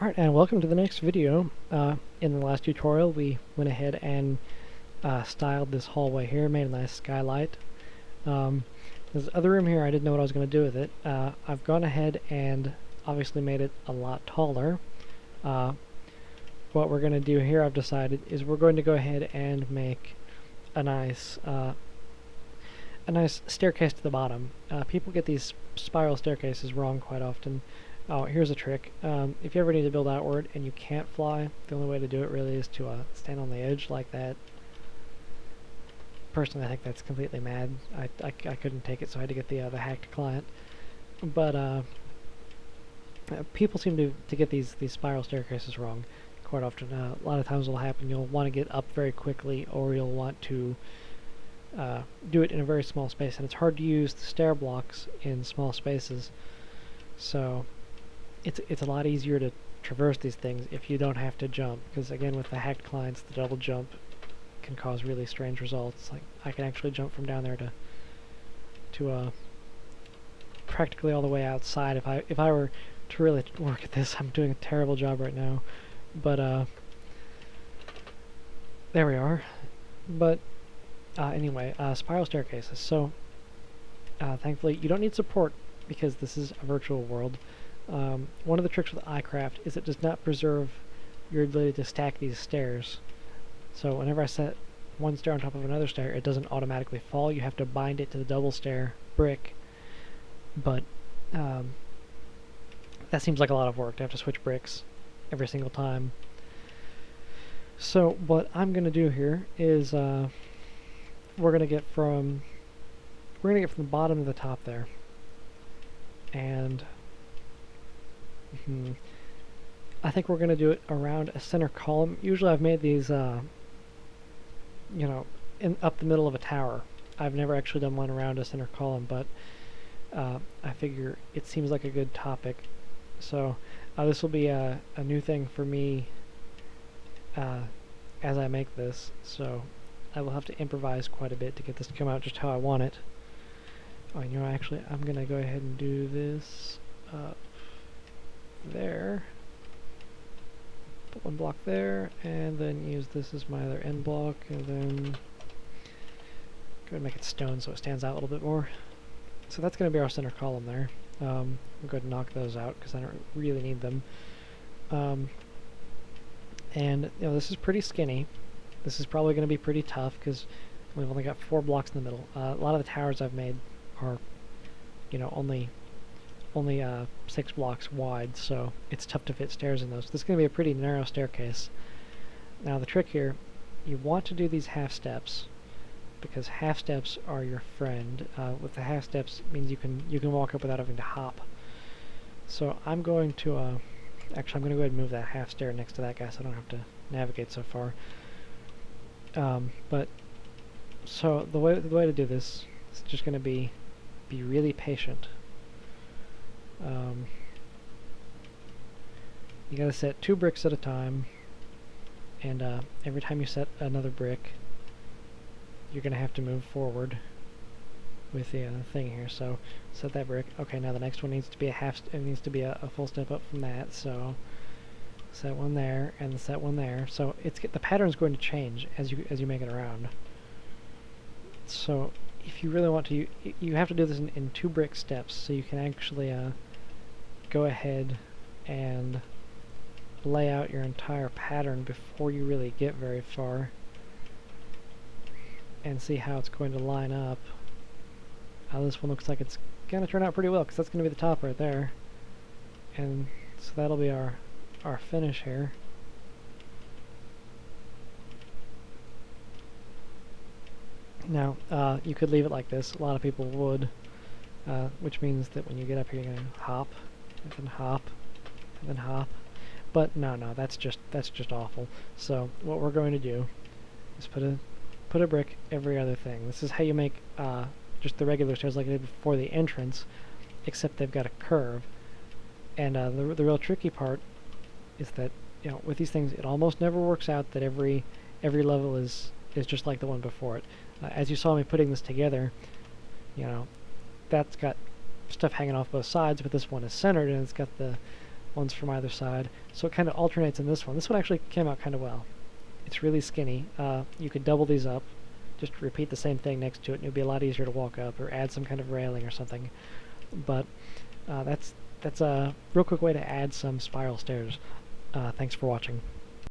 Alright, and welcome to the next video. In the last tutorial we went ahead and styled this hallway here, made a nice skylight. This other room here, I didn't know what I was going to do with it. I've gone ahead and obviously made it a lot taller. What we're going to do here, I've decided, is we're going to go ahead and make a nice staircase to the bottom. People get these spiral staircases wrong quite often. Oh, here's a trick. If you ever need to build outward and you can't fly, the only way to do it really is to stand on the edge like that. Personally, I think that's completely mad. I couldn't take it, so I had to get the hacked client. But people seem to get these spiral staircases wrong quite often. A lot of times what will happen, you'll want to get up very quickly, or you'll want to do it in a very small space, and it's hard to use the stair blocks in small spaces. So it's a lot easier to traverse these things if you don't have to jump, because again, with the hacked clients, the double jump can cause really strange results. Like, I can actually jump from down there to practically all the way outside if I were to really work at this. I'm doing a terrible job right now, but there we are. But anyway, spiral staircases. So thankfully you don't need support because this is a virtual world. One of the tricks with iCraft is it does not preserve your ability to stack these stairs. So whenever I set one stair on top of another stair, it doesn't automatically fall. You have to bind it to the double stair brick. But that seems like a lot of work to have to switch bricks every single time. So what I'm going to do here is we're going to get from the bottom to the top there. And I think we're going to do it around a center column. Usually I've made these, up the middle of a tower. I've never actually done one around a center column, but I figure it seems like a good topic. So this will be a new thing for me as I make this. So I will have to improvise quite a bit to get this to come out just how I want it. Oh, actually, I'm going to go ahead and do this there. Put one block there, and then use this as my other end block, and then go ahead and make it stone so it stands out a little bit more. So that's going to be our center column there. We'll go ahead and knock those out because I don't really need them. And this is pretty skinny. This is probably going to be pretty tough because we've only got 4 blocks in the middle. A lot of the towers I've made are, only 6 blocks wide, so it's tough to fit stairs in those. This is going to be a pretty narrow staircase. Now the trick here, you want to do these half steps because half steps are your friend. With the half steps, it means you can walk up without having to hop. So I'm going to actually I'm going to go ahead and move that half stair next to that guy so I don't have to navigate so far. But so the way to do this is just going to be really patient. You gotta set 2 bricks at a time, and every time you set another brick, you're gonna have to move forward with the thing here. So set that brick. Okay, now the next one needs to be a full step up from that. So set one there and set one there. So the pattern's going to change as you make it around. So if you really want to, you have to do this in 2 brick steps, so you can actually go ahead and lay out your entire pattern before you really get very far and see how it's going to line up. This one looks like it's going to turn out pretty well because that's going to be the top right there, and so that'll be our finish here. Now, you could leave it like this. A lot of people would, which means that when you get up here, you're going to hop, and then hop, and then hop. But no, that's just awful. So what we're going to do is put a brick every other thing. This is how you make just the regular stairs like I did before the entrance, except they've got a curve. And the real tricky part is that with these things, it almost never works out that every level is just like the one before it. As you saw me putting this together, that's got stuff hanging off both sides, but this one is centered and it's got the ones from either side. So it kind of alternates in this one. This one actually came out kind of well. It's really skinny. You could double these up, just repeat the same thing next to it, and it would be a lot easier to walk up, or add some kind of railing or something. But that's a real quick way to add some spiral stairs. Thanks for watching.